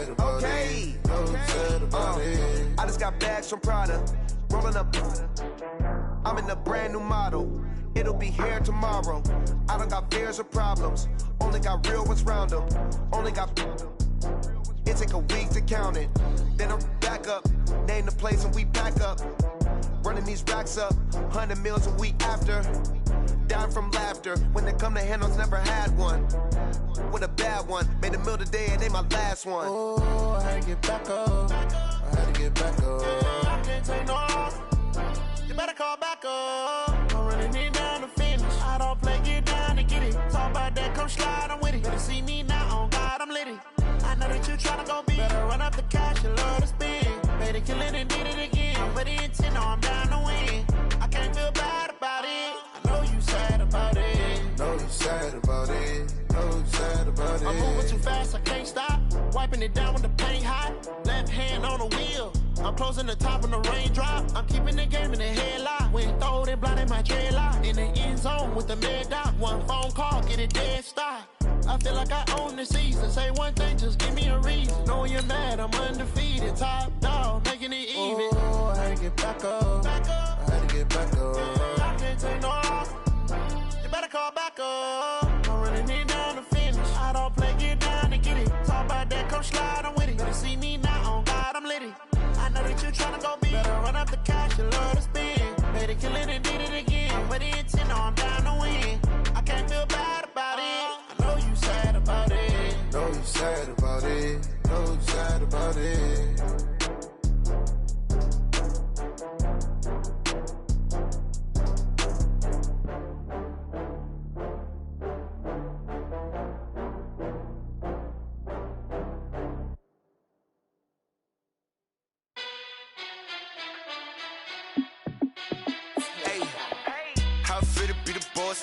sad about it. No sad about it. I just got bags from Prada, rolling up. I'm in a brand new model. It'll be here tomorrow. I don't got fears or problems. Only got real ones round them. Only got. It take a week to count it. Then I'm back up. Name the place and we pack up. Running these racks up. 100 meals a week after. Down from laughter. When they come to handles, never had one. With a bad one. Made a meal today and they my last one. Oh, I had to get back up. I had to get back up. I can't take no off. You better call back up. I'm running it down to finish. I don't play, get down to get it. Talk about that, come slide, I'm with it. Better see me now, on God, I'm litty. I know that you tryna go be. Better run up the cash, you love to spend. Better kill it and did it again. I'm with the intent, no, I'm down to win. I can't feel bad about it. I know you sad about it. Know you sad about it. Know you sad about it. I'm moving too fast, I can't stop. Wiping it down when the paint hot. Left hand on the wheel. I'm closing the top when the raindrop. I'm keeping the game in the headlock. When throwed and blinded my dreadlock. In the end zone with the mid dot. One phone call, get it dead stop. I feel like I own the season. Say one thing, just give me a reason. Knowing you're mad, I'm undefeated. Top dog, making it even. Oh, I had to get back up. I had to get back up. I can't take no off. You better call back up. I'm running it down to finish. I don't play, get down to get it. Talk about that, come slide, I'm with it. Better see me now, on God, I'm litty. I know that you tryna go be. Better run up the cash, you love to spend. Better kill it and did it again. With the intent, no, I'm down to win. I can't feel bad about it. I know you sad about it. Know you sad about it. Know you sad about it.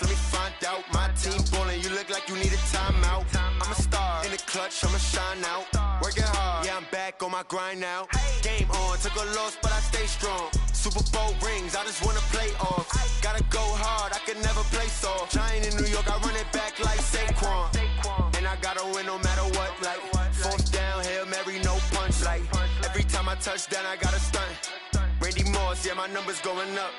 Let me find out. My team ballin', you look like you need a timeout. I'm a star in the clutch, I'ma shine out. Working hard, yeah, I'm back on my grind now. Game on, took a loss, but I stay strong. Super Bowl rings, I just wanna play off. Gotta go hard, I can never play soft. Giant in New York, I run it back like Saquon. And I gotta win no matter what, like fourth down, Hail Mary, no punch. Like every time I touch down, I gotta stunt. Randy Moss, yeah, my numbers going up.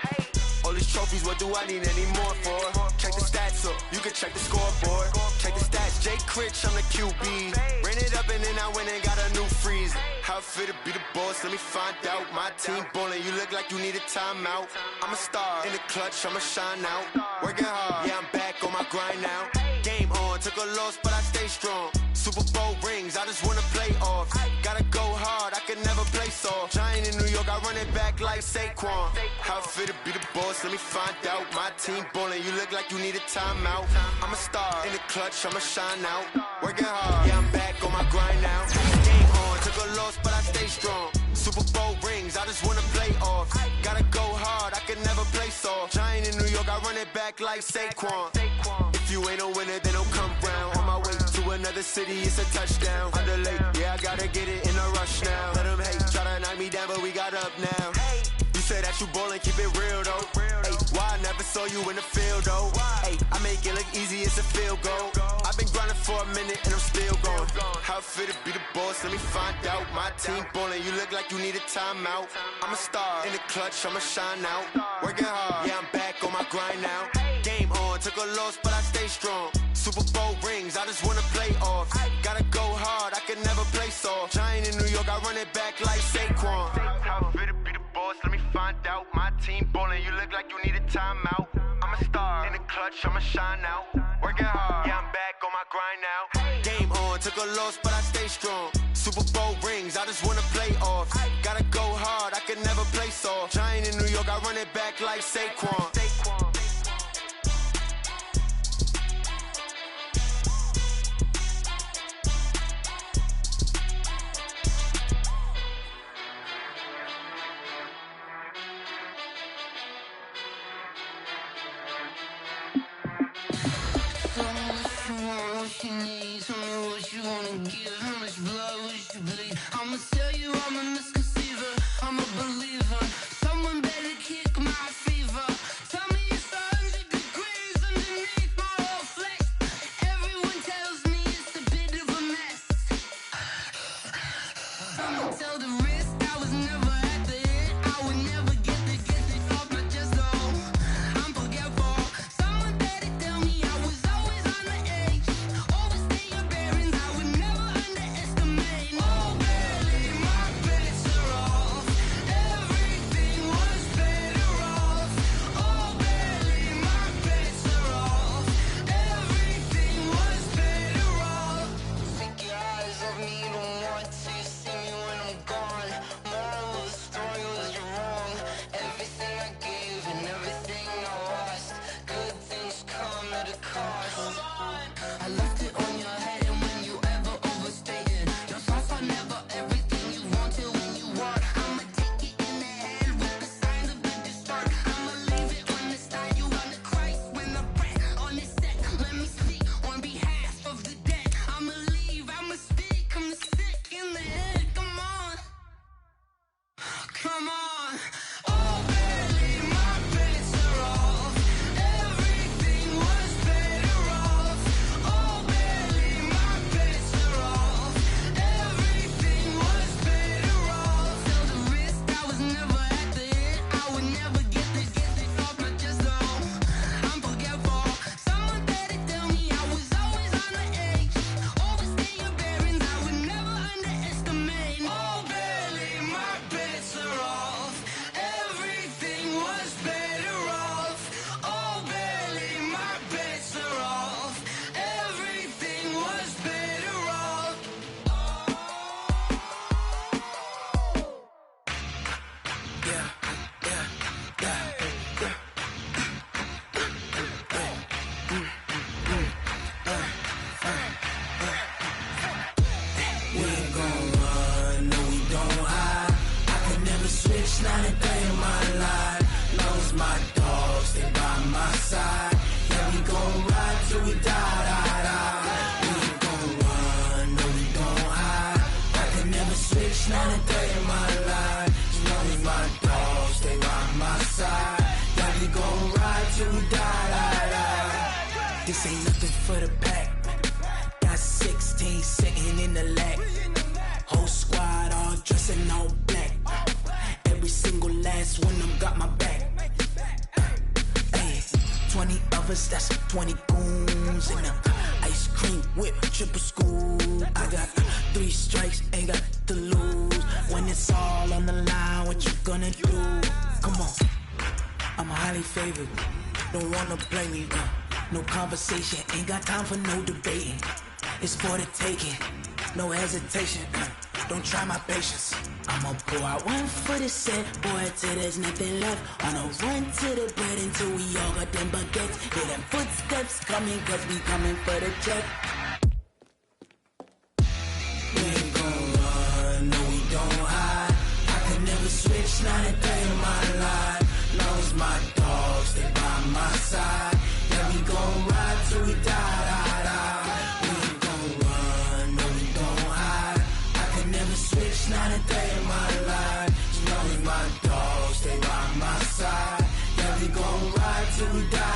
All these trophies, what do I need any more for? Check the stats up, you can check the scoreboard. Check the stats, Jay Critch, I'm the QB. Ran it up and then I went and got a new freeze. How it feel to be the boss, let me find out. My team ballin', you look like you need a timeout. I'm a star in the clutch, I'ma shine out. Working hard, yeah, I'm back on my grind now. Game on, took a loss, but I stay strong. Super Bowl rings, I just wanna play off. Gotta go hard, I can never play soft. Giant in New York, I run it back like Saquon. How it feel to be the boss, let me find out. My team ballin', you look like you need a timeout. I'm a star in the clutch, I'ma shine out. Working hard, yeah, I'm back on my grind now. Game on, took a loss, but I stay strong. Super Bowl rings, I just wanna play off. Gotta go hard, I can never play soft. Giant in New York, I run it back like Saquon. If you ain't a winner, then don't come round. On my way to another city, it's a touchdown. Underlay, yeah, I gotta get it in a rush now. Let them hate, try to knock me down, but we got up now. You say that you ballin', keep it real though. Hey, why I never saw you in the field though? Hey, I make it look easy, it's a field goal. I've been grinding for a minute and I'm still going. How it feel to be the boss, let me find out. My team ballin', you look like you need a timeout. I'm a star in the clutch, I'ma shine out. Working hard, yeah, I'm back on my grind now. Game on, took a loss, but I stay strong. Super Bowl rings, I just wanna play off. Gotta go hard, I can never play soft. Giant in New York, I run it back like Saquon. How it feel to be the boss, let me find out. My team ballin', you look like you need a timeout. I'm a star in the clutch, I'ma shine out. Working hard, yeah, I'm back on my grind now. Game on, took a loss, but I stay strong. Super Bowl rings, I just wanna play off. Gotta go hard, I can never play soft. Giant in New York, I run it back like Saquon. What you need, tell me what you wanna give. How much blood would you bleed? I'ma tell you I'm a misconceiver, I'm a believer. Someone better kick my fever. Tell me it's 100 degrees underneath my whole flesh. Everyone tells me it's a bit of a mess. switch, not a day in my life. As long as my dogs stay by my side, yeah, we gon' ride till we die. This ain't nothing for the pack. Got 16 sitting in the lag. Whole squad all dressed in all black. Every single last one of them got my back. Hey, 20 of us, that's 20 goons in them. Ice cream whip, triple school. I got 3 strikes, ain't got to lose. When it's all on the line, what you gonna do? Come on, I'm highly favored. Don't wanna play me, no conversation. Ain't got time for no debating. It's for the taking, no hesitation. Don't try my patience. I'ma pour out one for the set, boy, till there's nothing left. On a run to the bread until we all got them baguettes. Hear them footsteps coming, cause we coming for the check. We ain't gon' run, no we don't hide. I could never switch, not a day in my life. Long as my dogs stay by my side, yeah, we gon' ride till we die. Not a day in my life. As long as my dogs stay by my side, yeah, we gon' ride till we die.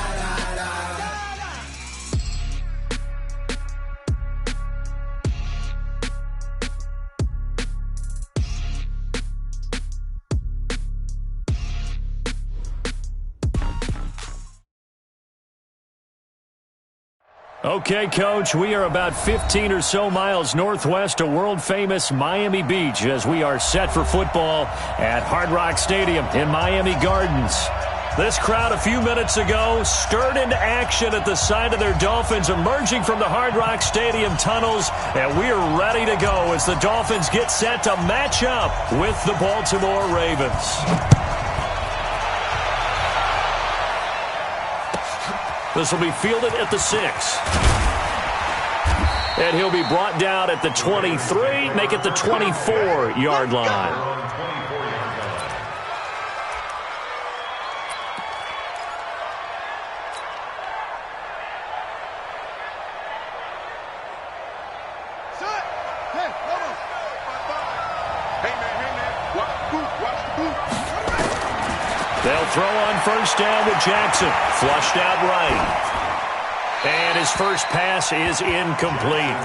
Okay, Coach, we are about 15 or so miles northwest of world-famous Miami Beach as we are set for football at Hard Rock Stadium in Miami Gardens. This crowd a few minutes ago stirred into action at the side of their Dolphins emerging from the Hard Rock Stadium tunnels, and we are ready to go as the Dolphins get set to match up with the Baltimore Ravens. This will be fielded at the 6. And he'll be brought down at the 23, make it the 24-yard line. They'll throw on first down with Jackson. Flushed out right. And his first pass is incomplete.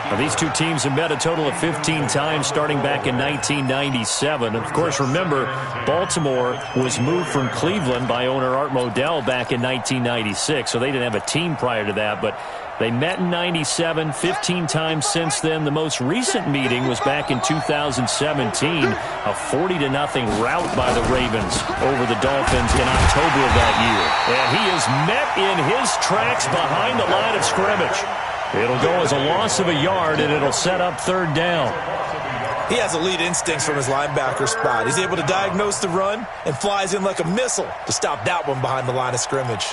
Now, these two teams have met a total of 15 times starting back in 1997. Of course, remember, Baltimore was moved from Cleveland by owner Art Modell back in 1996, so they didn't have a team prior to that, but they met in 97, 15 times since then. The most recent meeting was back in 2017, a 40-0 rout by the Ravens over the Dolphins in October of that year. And he is met in his tracks behind the line of scrimmage. It'll go as a loss of a yard, and it'll set up third down. He has elite instincts from his linebacker spot. He's able to diagnose the run and flies in like a missile to stop that one behind the line of scrimmage.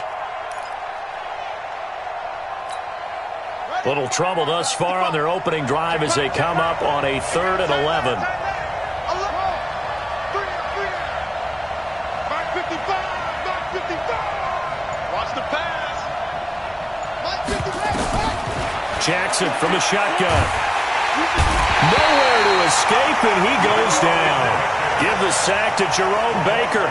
Little trouble thus far on their opening drive as they come up on a 3rd and 11. Watch the pass. Jackson from the shotgun. Nowhere to escape, and he goes down. Give the sack to Jerome Baker.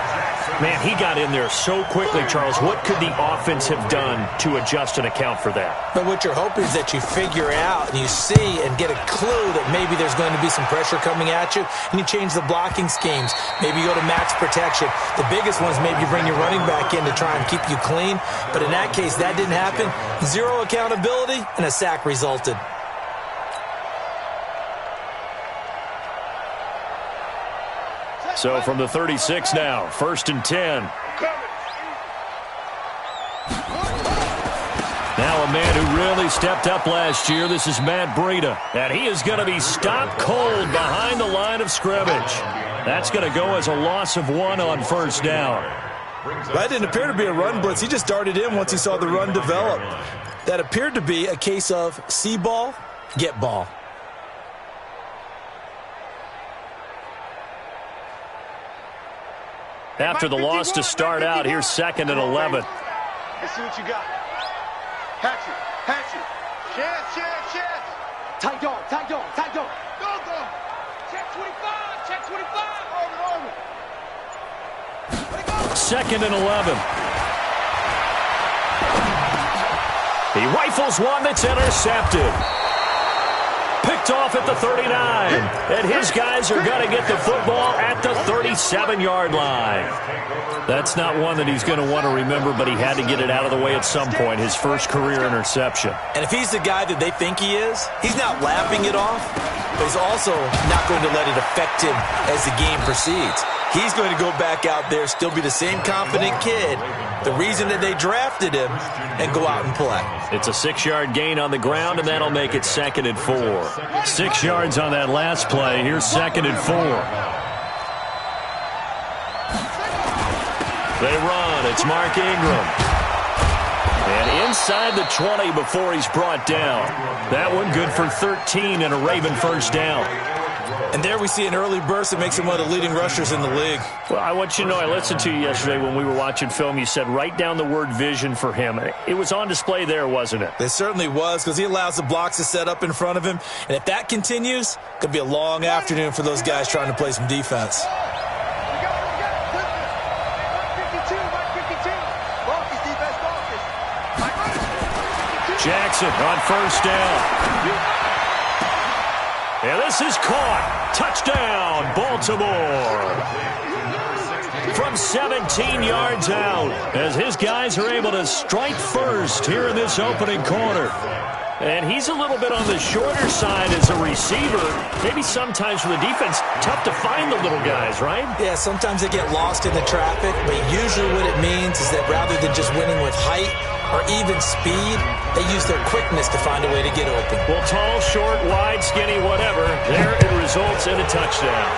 Man, he got in there so quickly, Charles. What could the offense have done to adjust and account for that? But what you're hoping is that you figure out and you see and get a clue that maybe there's going to be some pressure coming at you, and you change the blocking schemes. Maybe you go to max protection. The biggest one is maybe you bring your running back in to try and keep you clean. But in that case, that didn't happen. Zero accountability, and a sack resulted. So from the 36 now, 1st and 10. Now a man who really stepped up last year. This is Matt Breida. And he is going to be stopped cold behind the line of scrimmage. That's going to go as a loss of 1 on first down. That didn't appear to be a run blitz. He just darted in once he saw the run develop. That appeared to be a case of see ball, get ball. After the loss to start out, here's 2nd and 11. Let's see what you got. Hatchet, hatchet. Chance. Tight dog. Go. Check 25. 2nd and 11. He rifles one that's intercepted. Picked off at the 39. And his guys are going to get the football at the 37-yard line. That's not one that he's going to want to remember, but he had to get it out of the way at some point, his first career interception. And if he's the guy that they think he is, he's not laughing it off, but he's also not going to let it affect him as the game proceeds. He's going to go back out there, still be the same confident kid, the reason that they drafted him, and go out and play. It's a 6-yard gain on the ground, and that'll make it 2nd and 4. 6 yards on that last play. Here's 2nd and 4. They run. It's Mark Ingram. And inside the 20 before he's brought down. That one good for 13 and a Raven first down. And there we see an early burst that makes him one of the leading rushers in the league. Well, I want you to know, I listened to you yesterday when we were watching film. You said write down the word vision for him. It was on display there, wasn't it? It certainly was, because he allows the blocks to set up in front of him. And if that continues, it could be a long afternoon for those guys trying to play some defense. Jackson on first down. And this is caught. Touchdown, Baltimore. From 17 yards out, as his guys are able to strike first here in this opening quarter. And he's a little bit on the shorter side as a receiver. Maybe sometimes for the defense, tough to find the little guys, right? Yeah, sometimes they get lost in the traffic, but usually what it means is that rather than just winning with height or even speed, they use their quickness to find a way to get open. Well, tall, short, wide, skinny, whatever, there it results in a touchdown.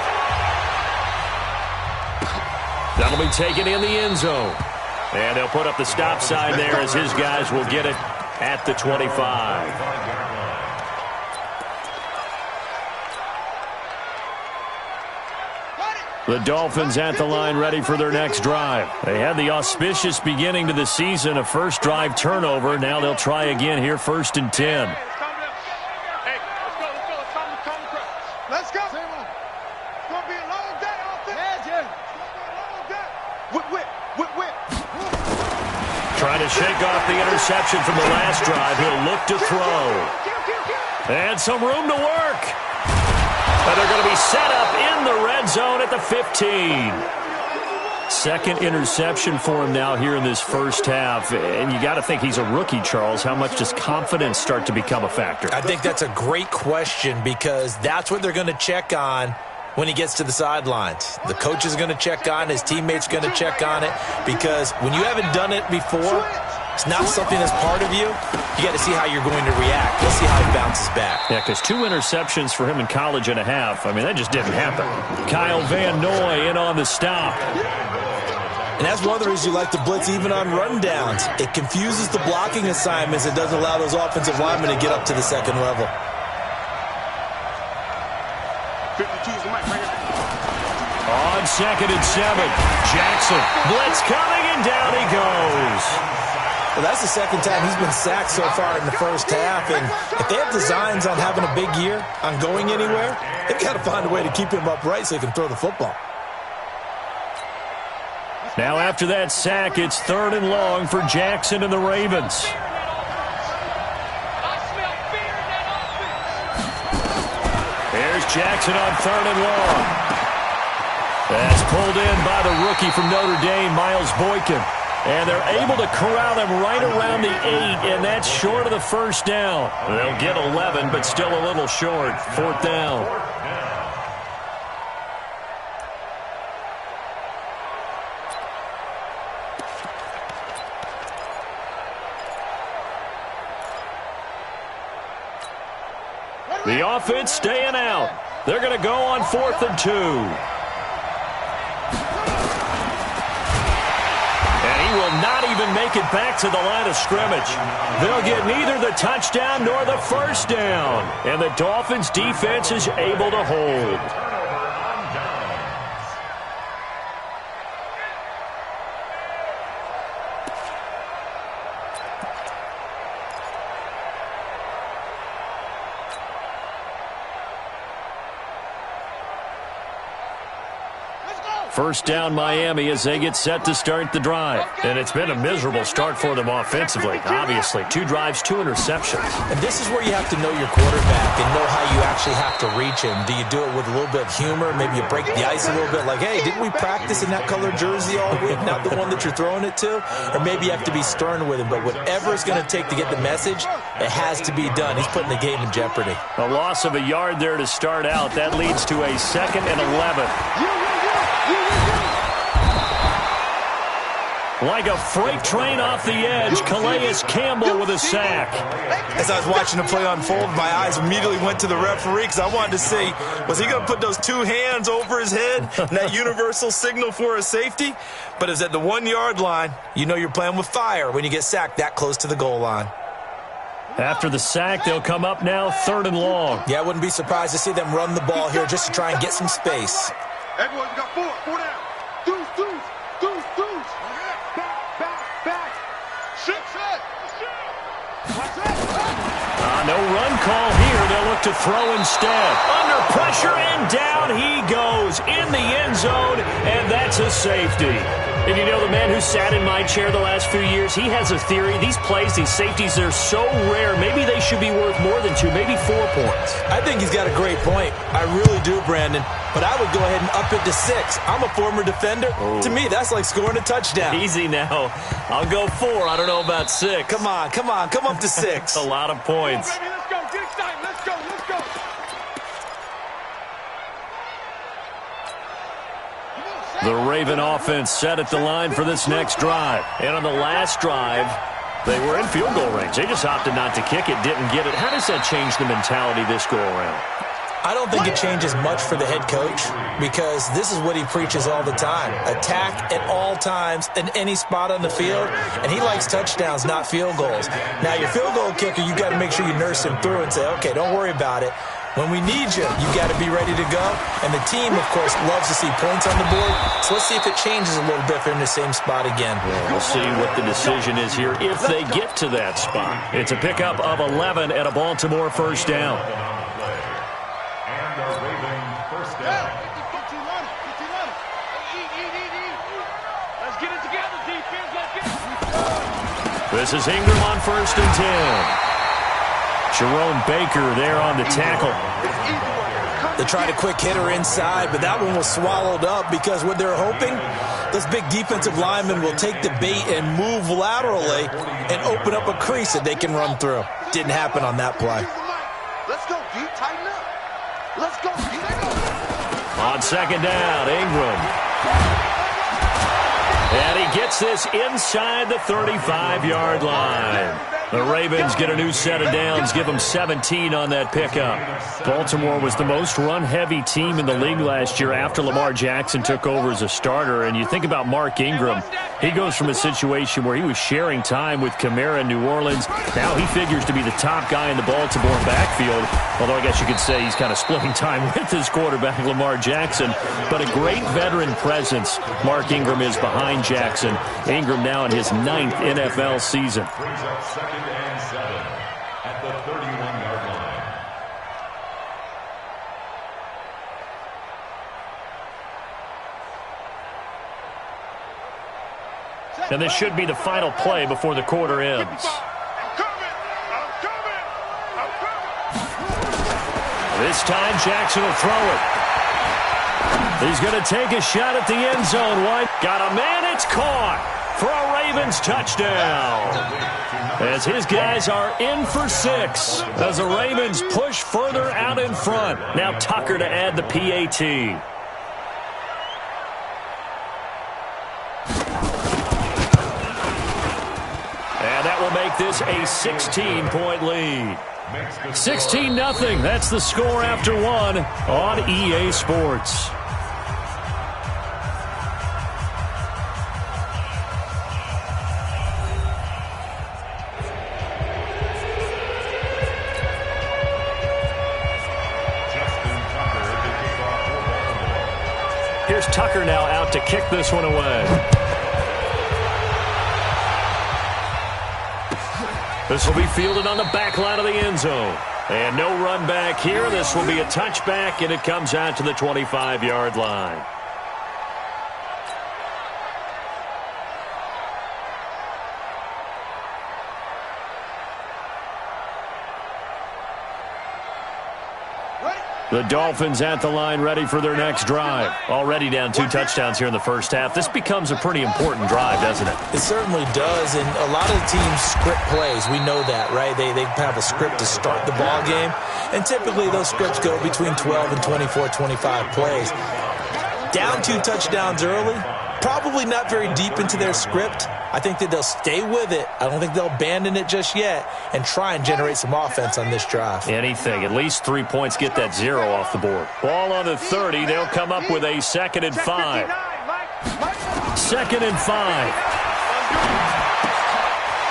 That'll be taken in the end zone. And they'll put up the stop sign there as his guys will get it at the 25. The Dolphins at the line ready for their next drive. They had the auspicious beginning to the season, a first drive turnover. Now they'll try again here, 1st and 10. Let's go. It's going to be a long day out there. Yeah. It's going to be a long day. Whip. Trying to shake off the interception from the last drive. He'll look to throw. And some room to work. And they're going to be set up in the red zone at the 15. Second interception for him now here in this first half. And you got to think he's a rookie, Charles. How much does confidence start to become a factor? I think that's a great question, because that's what they're going to check on when he gets to the sidelines. The coach is going to check on, his teammates going to check on it, because when you haven't done it before, it's not something that's part of you. You got to see how you're going to react. Let's see how he bounces back. Yeah, because 2 interceptions for him in college and a half. I mean, that just didn't happen. Kyle Van Noy in on the stop. And that's one of the reasons you like to blitz even on rundowns. It confuses the blocking assignments. It doesn't allow those offensive linemen to get up to the second level. 52 is the mic right here. On 2nd and 7, Jackson. Blitz coming, and down he goes. Well, that's the second time he's been sacked so far in the first half. And if they have designs on having a big year, on going anywhere, they've got to find a way to keep him upright so he can throw the football. Now after that sack, it's 3rd and long for Jackson and the Ravens. Here's Jackson on 3rd and long. That's pulled in by the rookie from Notre Dame, Miles Boykin. And they're able to corral him right around the 8, and that's short of the first down. They'll get 11, but still a little short. 4th down. The offense staying out. They're going to go on 4th and 2. And he will not even make it back to the line of scrimmage. They'll get neither the touchdown nor the first down. And the Dolphins' defense is able to hold. First down Miami as they get set to start the drive. And it's been a miserable start for them offensively. Obviously, 2 drives, 2 interceptions. And this is where you have to know your quarterback and know how you actually have to reach him. Do you do it with a little bit of humor? Maybe you break the ice a little bit like, hey, didn't we practice in that color jersey all week, not the one that you're throwing it to? Or maybe you have to be stern with him. But whatever it's going to take to get the message, it has to be done. He's putting the game in jeopardy. A loss of a yard there to start out. That leads to a 2nd and 11. Like a freight train off the edge, Calais Campbell with a sack. As I was watching the play unfold, my eyes immediately went to the referee because I wanted to see, was he going to put those 2 hands over his head and that universal signal for a safety? But it's at the 1-yard line. You know you're playing with fire when you get sacked that close to the goal line. After the sack, they'll come up now 3rd and long. Yeah, I wouldn't be surprised to see them run the ball here just to try and get some space. Everyone, we got 4 down. Deuce. Back. Shit. No run call here. They'll look to throw instead. Under pressure, and down he goes in the end zone, and that's a safety. And you know, the man who sat in my chair the last few years, he has a theory. These plays, these safeties, they're so rare. Maybe they should be worth more than 2, maybe 4 points. I think he's got a great point. I really do, Brandon. But I would go ahead and up it to 6. I'm a former defender. Oh. To me, that's like scoring a touchdown. Easy now. I'll go 4. I don't know about 6. Come on. Come up to 6. A lot of points. Baby, let's go. Get excited. Let's go. The Raven offense set at the line for this next drive. And on the last drive, they were in field goal range. They just opted not to kick it, didn't get it. How does that change the mentality this go around? I don't think it changes much for the head coach because this is what he preaches all the time. Attack at all times in any spot on the field, and he likes touchdowns, not field goals. Now, your field goal kicker, you got to make sure you nurse him through and say, okay, don't worry about it. When we need you, you got to be ready to go. And the team, of course, loves to see points on the board. So let's see if it changes a little bit if they're in the same spot again. Yeah, we'll see what the decision is here if they get to that spot. It's a pickup of 11 at a Baltimore first down. This is Ingram on 1st and 10. Jerome Baker there on the tackle. They tried a quick hitter inside, but that one was swallowed up because what they're hoping, those big defensive linemen will take the bait and move laterally and open up a crease that they can run through. Didn't happen on that play. Let's go, D. Tighten up. Let's go, D. On 2nd down, Ingram. And he gets this inside the 35-yard line. The Ravens get a new set of downs, give them 17 on that pickup. Baltimore was the most run-heavy team in the league last year after Lamar Jackson took over as a starter. And you think about Mark Ingram, he goes from a situation where he was sharing time with Kamara in New Orleans. Now he figures to be the top guy in the Baltimore backfield, although I guess you could say he's kind of splitting time with his quarterback, Lamar Jackson. But a great veteran presence Mark Ingram is behind Jackson. Ingram now in his 9th NFL season. Brings up 2nd and 7 at the 31-yard line. And this should be the final play before the quarter ends. This time Jackson will throw it. He's going to take a shot at the end zone. White got a man. It's caught for a Ravens touchdown. As his guys are in for 6 as the Ravens push further out in front. Now Tucker to add the PAT. And that will make this a 16-point lead. 16-0. That's the score after 1 on EA Sports. Here's Tucker now out to kick this one away. This will be fielded on the back line of the end zone. And no run back here. This will be a touchback, and it comes out to the 25-yard line. The Dolphins at the line, ready for their next drive. Already down 2 touchdowns here in the first half. This becomes a pretty important drive, doesn't it? It certainly does, and a lot of the teams script plays. We know that, right? They have a script to start the ball game, and typically those scripts go between 12 and 24, 25 plays. Down 2 touchdowns early, probably not very deep into their script. I think that they'll stay with it. I don't think they'll abandon it just yet and try and generate some offense on this drive. Anything. At least 3 points, get that 0 off the board. Ball on the 30. They'll come up with a 2nd and 5. 2nd and 5.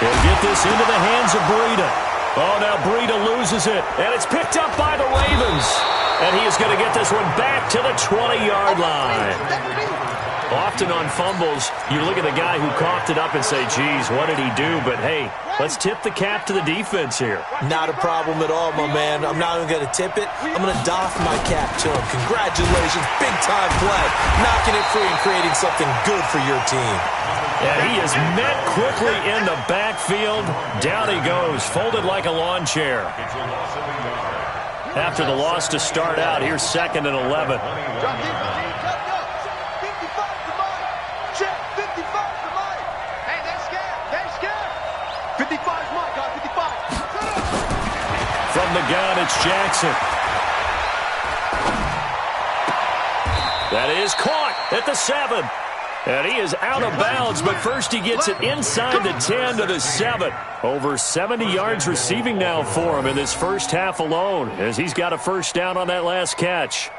He'll get this into the hands of Breida. Oh, now Breida loses it, and it's picked up by the Ravens. And he is going to get this one back to the 20-yard line. Often on fumbles, you look at the guy who coughed it up and say, geez, what did he do? But, hey, let's tip the cap to the defense here. Not a problem at all, my man. I'm not even going to tip it. I'm going to doff my cap to him. Congratulations. Big-time play. Knocking it free and creating something good for your team. And he is met quickly in the backfield. Down he goes, folded like a lawn chair. After the loss to start out, here's 2nd and 11. From the gun, it's Jackson. That is caught at the 7. And he is out of bounds, but first he gets it inside the 10 to the 7. Over 70 yards receiving now for him in this first half alone, as he's got a first down on that last catch.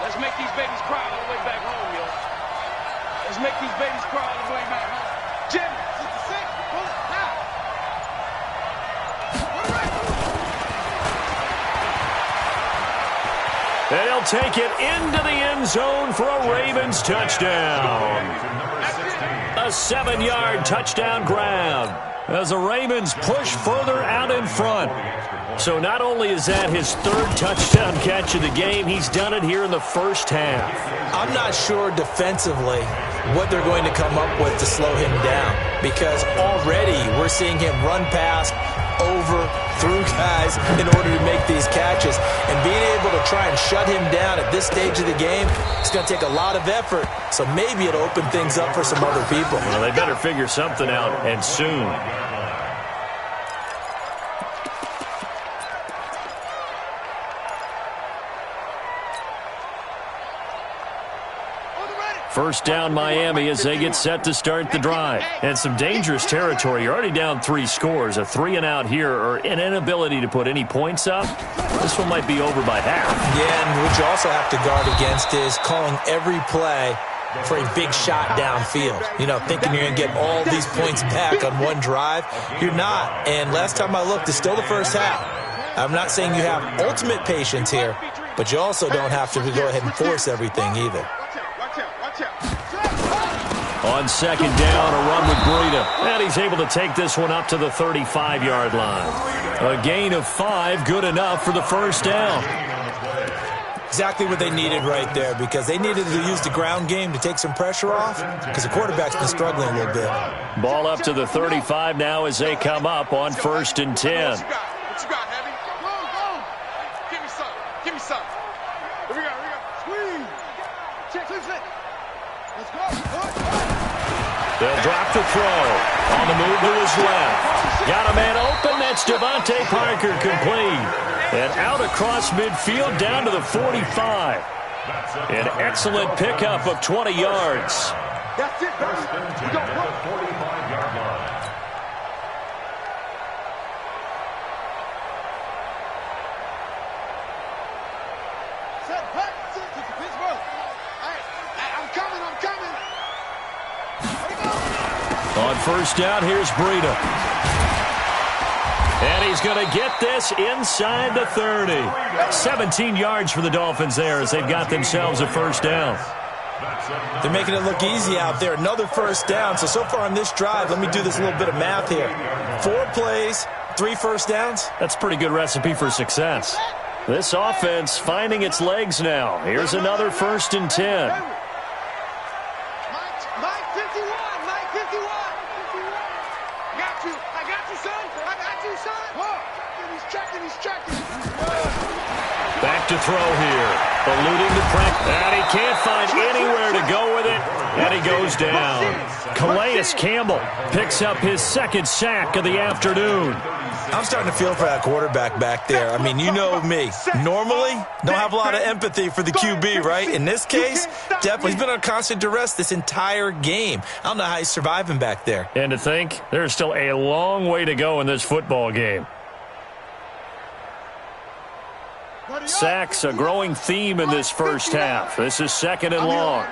Let's make these babies cry all the way back home, yo. Let's make these babies cry all the way back home. Jim, 66, pull it now. And he'll take it into the end zone for a Ravens touchdown. A 7-yard touchdown grab as the Ravens push further out in front. So not only is that his 3rd touchdown catch of the game, he's done it here in the first half. I'm not sure defensively what they're going to come up with to slow him down, because already we're seeing him run past, over, through guys in order to make these catches. And being able to try and shut him down at this stage of the game, it's going to take a lot of effort. So maybe it'll open things up for some other people. Well, they better figure something out, and soon. First down Miami as they get set to start the drive. And some dangerous territory. You're already down 3 scores. A 3-and-out here, or an inability to put any points up. This one might be over by half. Yeah, and what you also have to guard against is calling every play for a big shot downfield. You know, thinking you're going to get all these points back on one drive. You're not. And last time I looked, it's still the first half. I'm not saying you have ultimate patience here, but you also don't have to go ahead and force everything either. On 2nd down, a run with Breida. And he's able to take this one up to the 35-yard line. A gain of 5, good enough for the first down. Exactly what they needed right there, because they needed to use the ground game to take some pressure off, because the quarterback's been struggling a little bit. Ball up to the 35 now as they come up on 1st and 10. What you got, Heavy? Go. Give me some. Here we go. Squeeze. Check. Let's go. They'll drop the throw. On the move to his left. Got a man open. That's Devontae Parker, complete. And out across midfield down to the 45. An excellent pickup of 20 yards. That's it, baby. We got 45-yard line. On 1st down, here's Breida. And he's going to get this inside the 30. 17 yards for the Dolphins there as they've got themselves a first down. They're making it look easy out there. Another first down. So far on this drive, let me do this little bit of math here. 4 plays, 3 first downs. That's a pretty good recipe for success. This offense finding its legs now. Here's another 1st and 10. Mike 51. Back to throw here. Eluding the pressure. And he can't find anywhere to go with it. And he goes down. Calais Campbell picks up his second sack of the afternoon. I'm starting to feel for that quarterback back there. I mean, you know me. Normally, don't have a lot of empathy for the QB, right? In this case, definitely, he's been on constant duress this entire game. I don't know how he's surviving back there. And to think, there's still a long way to go in this football game. Sacks, a growing theme in this first half. This is second and long.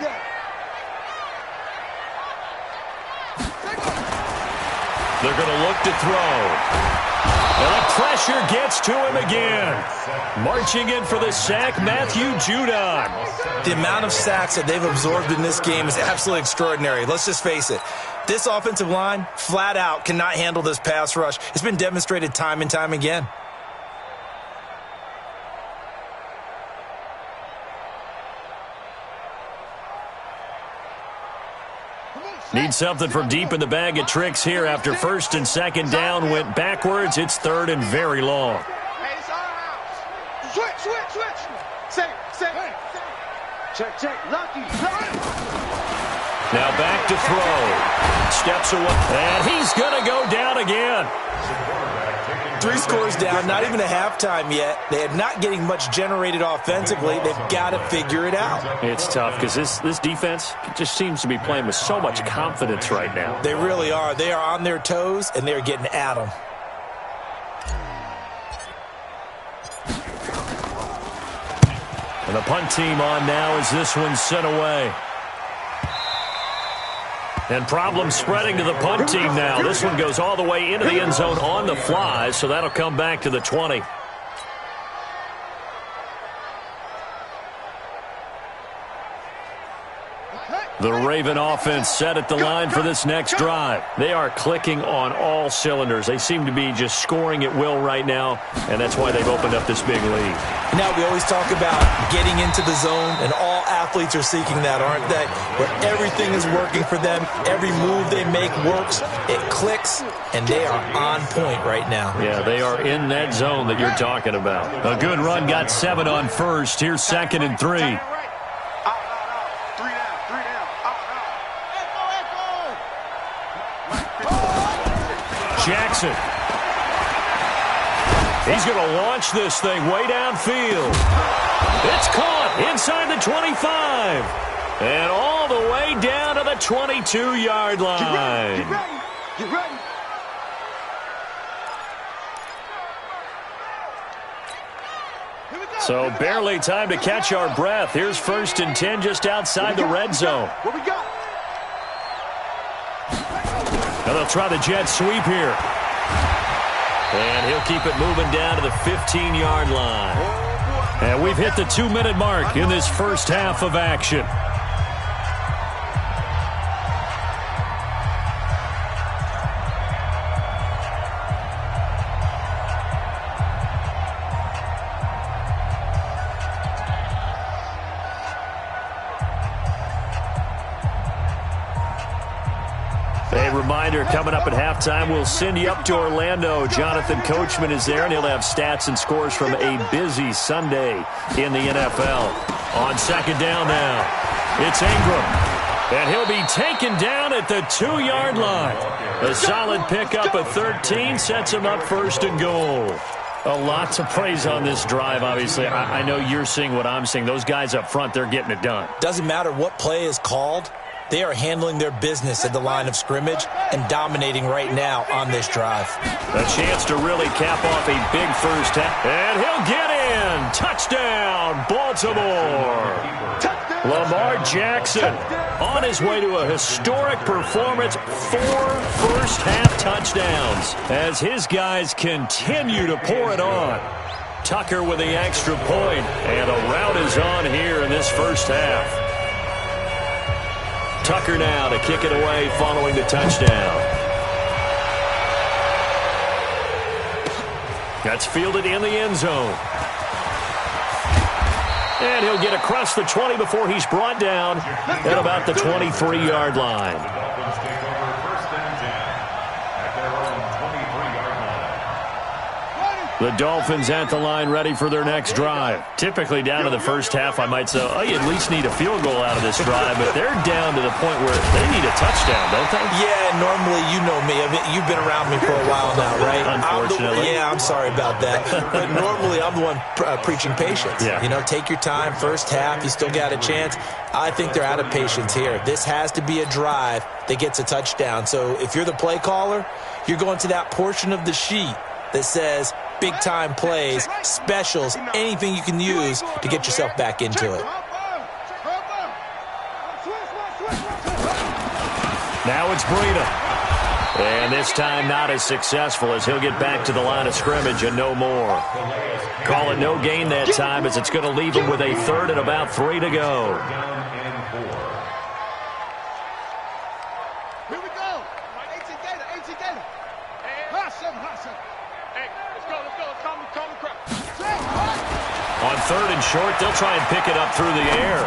They're going to look to throw. And the pressure gets to him again. Marching in for the sack, Matthew Judon. The amount of sacks that they've absorbed in this game is absolutely extraordinary. Let's just face it. This offensive line, flat out, cannot handle this pass rush. It's been demonstrated time and time again. Need something from deep in the bag of tricks here after first and second down went backwards. It's third and very long. Hey, it's our house. Switch. Say. Check. Lucky. Now back to throw. Steps away. And he's going to go down again. 3 scores down, not even a halftime yet. They are not getting much generated offensively. They've got to figure it out. It's tough because this defense just seems to be playing with so much confidence right now. They really are. They are on their toes, and they're getting at them. And the punt team on now as this one's sent away. And problems spreading to the punt team now. This one goes all the way into the end zone on the fly, so that'll come back to the 20. The Raven offense set at the line for this next drive. They are clicking on all cylinders. They seem to be just scoring at will right now, and that's why they've opened up this big lead. Now, we always talk about getting into the zone, and all athletes are seeking that, aren't they? Where everything is working for them, every move they make works, it clicks, and they are on point right now. Yeah, they are in that zone that you're talking about. A good run, got 7 on first. Here's second and 3. Jackson. He's going to launch this thing way downfield. It's caught inside the 25. And all the way down to the 22-yard line. Get ready. So barely time to catch our breath. Here's first and 10 just outside the red zone. What we got? And they'll try the jet sweep here. And he'll keep it moving down to the 15-yard line. And we've hit the 2-minute mark in this first half of action. A reminder, coming up at halftime, we'll send you up to Orlando. Jonathan Coachman is there, and he'll have stats and scores from a busy Sunday in the NFL. On second down now, it's Ingram. And he'll be taken down at the 2-yard line. A solid pickup of 13 sets him up first and goal. A lot to praise on this drive, obviously. I know you're seeing what I'm seeing. Those guys up front, they're getting it done. Doesn't matter what play is called. They are handling their business at the line of scrimmage and dominating right now on this drive. A chance to really cap off a big first half. And he'll get in. Touchdown, Baltimore. Lamar Jackson on his way to a historic performance. 4 first-half touchdowns as his guys continue to pour it on. Tucker with the extra point, and a rout is on here in this first half. Tucker now to kick it away following the touchdown. That's fielded in the end zone. And he'll get across the 20 before he's brought down at about the 23-yard line. The Dolphins at the line ready for their next drive. Typically down to the first half, I might say, oh, you at least need a field goal out of this drive, but they're down to the point where they need a touchdown, don't they? Yeah, normally, you know me. I mean, you've been around me for a while now, right? Unfortunately. I'm sorry about that. But normally, I'm the one preaching patience. Yeah. You know, take your time, first half, you still got a chance. I think they're out of patience here. This has to be a drive that gets a touchdown. So if you're the play caller, you're going to that portion of the sheet that says big-time plays, specials, anything you can use to get yourself back into it. Now it's Breida. And this time not as successful as he'll get back to the line of scrimmage and no more. Call it no gain that time as it's going to leave him with a third and about 3 to go. Here we go. 18 Gator, 18 Gator. Hot 7, hot 7. Hey, let's go. Calm the crowd. On third and short, they'll try and pick it up through the air.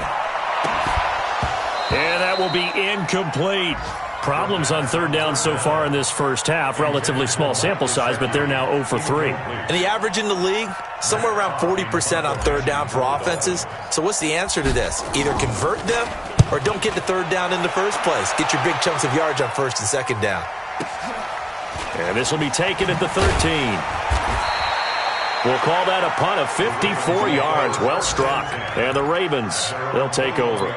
And that will be incomplete. Problems on third down so far in this first half. Relatively small sample size, but they're now 0 for 3. And the average in the league, somewhere around 40% on third down for offenses. So what's the answer to this? Either convert them or don't get to third down in the first place. Get your big chunks of yards on first and second down. And this will be taken at the 13. We'll call that a punt of 54 yards. Well struck. And the Ravens, they'll take over.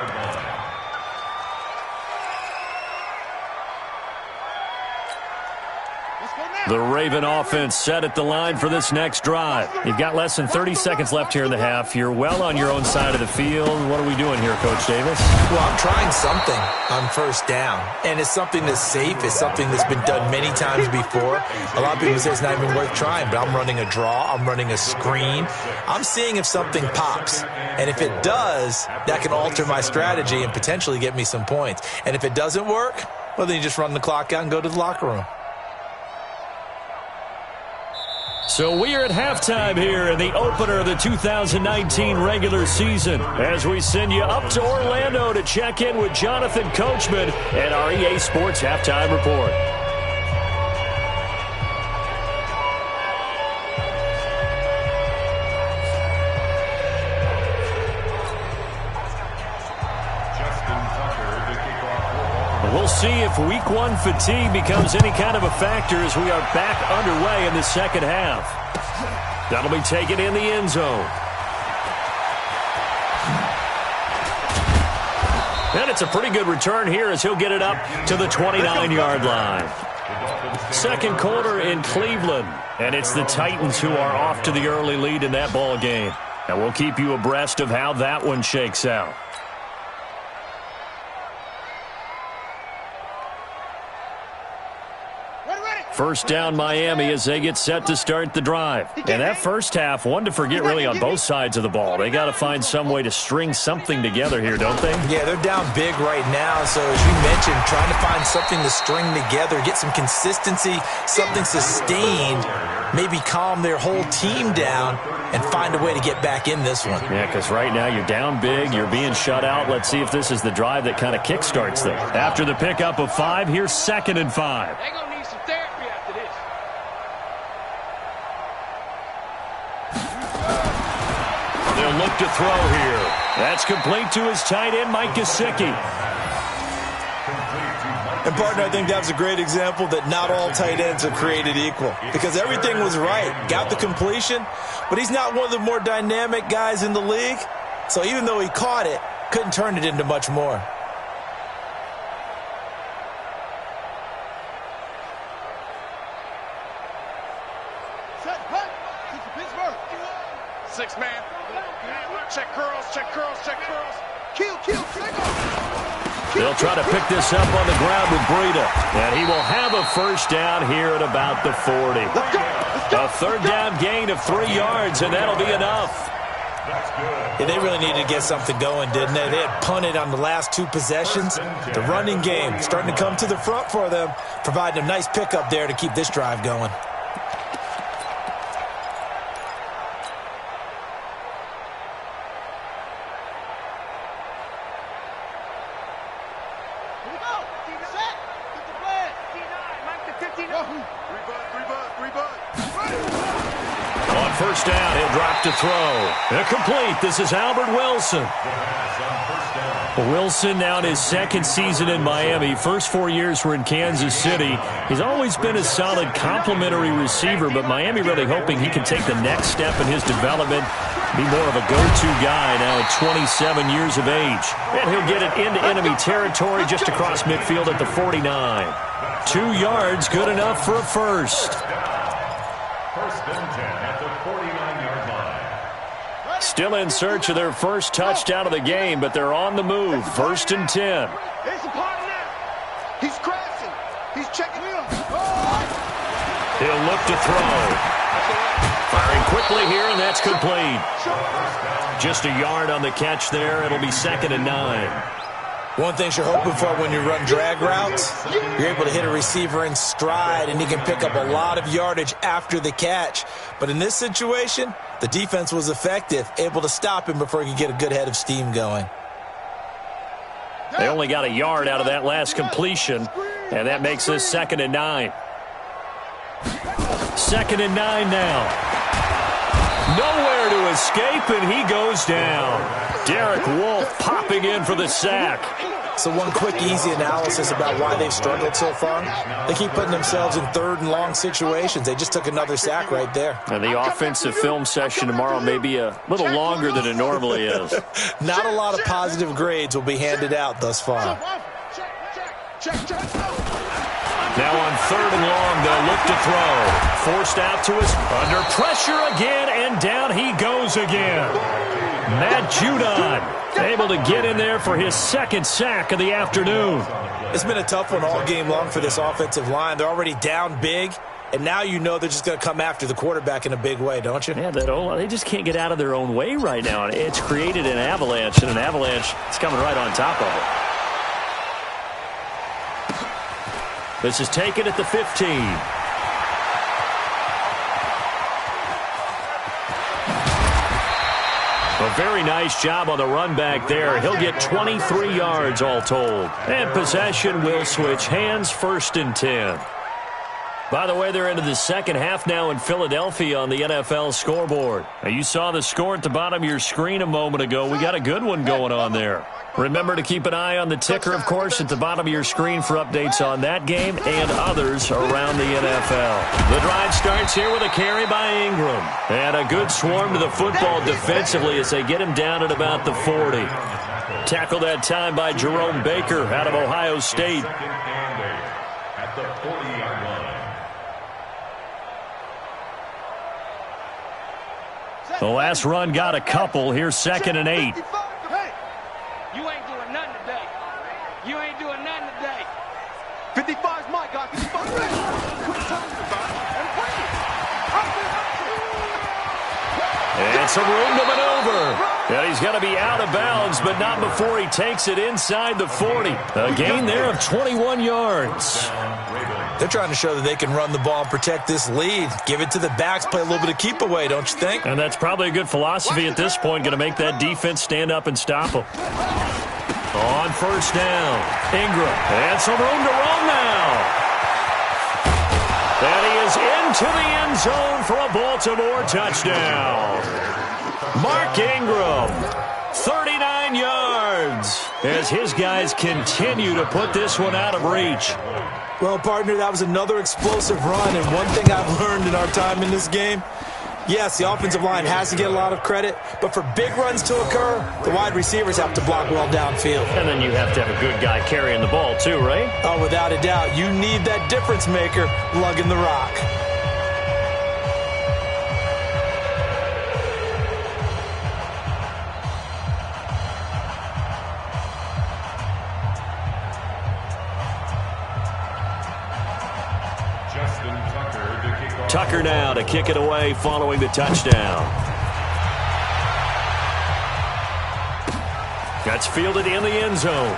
The Raven offense set at the line for this next drive. You've got less than 30 seconds left here in the half. You're well on your own side of the field. What are we doing here, Coach Davis? Well, I'm trying something on first down, and it's something that's safe. It's something that's been done many times before. A lot of people say it's not even worth trying, but I'm running a draw. I'm running a screen. I'm seeing if something pops, and if it does, that can alter my strategy and potentially get me some points. And if it doesn't work, well, then you just run the clock out and go to the locker room. So we are at halftime here in the opener of the 2019 regular season as we send you up to Orlando to check in with Jonathan Coachman and our EA Sports Halftime Report. We'll see if week one fatigue becomes any kind of a factor as we are back underway in the second half. That'll be taken in the end zone. And it's a pretty good return here as he'll get it up to the 29-yard line. Second quarter in Cleveland, and it's the Titans who are off to the early lead in that ball game. And we'll keep you abreast of how that one shakes out. First down Miami as they get set to start the drive. And that first half, one to forget really on both sides of the ball. They got to find some way to string something together here, don't they? Yeah, they're down big right now. So as you mentioned, trying to find something to string together, get some consistency, something sustained, maybe calm their whole team down and find a way to get back in this one. Yeah, because right now you're down big, you're being shut out. Let's see if this is the drive that kind of kickstarts them. After the pickup of 5, here's 2nd and 5. They're going to need some therapy after this. They'll look to throw here. That's complete to his tight end, Mike Gesicki. And, partner, I think that was a great example that not all tight ends are created equal because everything was right. Got the completion, but he's not one of the more dynamic guys in the league. So even though he caught it, couldn't turn it into much more. Set, cut. This is Pittsburgh. 6 man. Check curls, check curls, check curls. Kill, take off. They'll try to pick this up on the ground with Breida. And he will have a first down here at about the 40. A third down gain of 3 yards, and that'll be enough. Yeah, they really needed to get something going, didn't they? They had punted on the last 2 possessions. The running game starting to come to the front for them, providing a nice pickup there to keep this drive going. first down. He'll drop to throw. Incomplete. This is Albert Wilson. Wilson now in his second season in Miami. First 4 years were in Kansas City. He's always been a solid complementary receiver, but Miami really hoping he can take the next step in his development, be more of a go-to guy now at 27 years of age. And he'll get it into enemy territory just across midfield at the 49. 2 yards, good enough for a first. First and 10 at the 49-yard line. Still in search of their first touchdown of the game, but they're on the move. First and 10. It's a party now. He's crashing. He's checking in. He'll look to throw. Firing quickly here, and that's complete. Just a yard on the catch there. It'll be 2nd and 9. One thing you're hoping for when you run drag routes, you're able to hit a receiver in stride, and he can pick up a lot of yardage after the catch. But in this situation, the defense was effective, able to stop him before he could get a good head of steam going. They only got a yard out of that last completion, and that makes this 2nd and 9. 2nd and 9 now. Nowhere to escape, and he goes down. Derek Wolfe popping in for the sack. So one quick, easy analysis about why they've struggled so far. They keep putting themselves in 3rd and long situations. They just took another sack right there. And the offensive film session tomorrow may be a little longer than it normally is. Not a lot of positive grades will be handed out thus far. Now on 3rd and long, they'll look to throw. Forced out to his under pressure again, and down he goes again. Matt Judon able to get in there for his 2nd sack of the afternoon. It's been a tough one all game long for this offensive line. They're already down big, and now you know they're just going to come after the quarterback in a big way, don't you? Yeah, they just can't get out of their own way right now. It's created an avalanche, and an avalanche is coming right on top of it. This is taken at the 15. A very nice job on the run back there. He'll get 23 yards all told. And possession will switch hands, 1st and 10. By the way, they're into the second half now in Philadelphia on the NFL scoreboard. Now, you saw the score at the bottom of your screen a moment ago. We got a good one going on there. Remember to keep an eye on the ticker, of course, at the bottom of your screen for updates on that game and others around the NFL. The drive starts here with a carry by Ingram. And a good swarm to the football defensively as they get him down at about the 40. Tackled that time by Jerome Baker out of Ohio State. At the 40-yard line. The last run got a couple. Here's 2nd and 8. Hey, you ain't doing nothing today. You ain't doing nothing today. 55's my guy. 55's ready. And some room to maneuver. And he's going to be out of bounds, but not before he takes it inside the 40. A gain there of 21 yards. They're trying to show that they can run the ball and protect this lead. Give it to the backs, play a little bit of keep away, don't you think? And that's probably a good philosophy at this point, going to make that defense stand up and stop them. On 1st down, Ingram. And some room to run now. And he is into the end zone for a Baltimore touchdown. Mark Ingram, 39 yards, as his guys continue to put this one out of reach. Well, partner, that was another explosive run, and one thing I've learned in our time in this game, yes, the offensive line has to get a lot of credit, but for big runs to occur, the wide receivers have to block well downfield. And then you have to have a good guy carrying the ball too, right? Oh, without a doubt. You need that difference maker lugging the rock. Tucker now to kick it away following the touchdown. That's fielded in the end zone.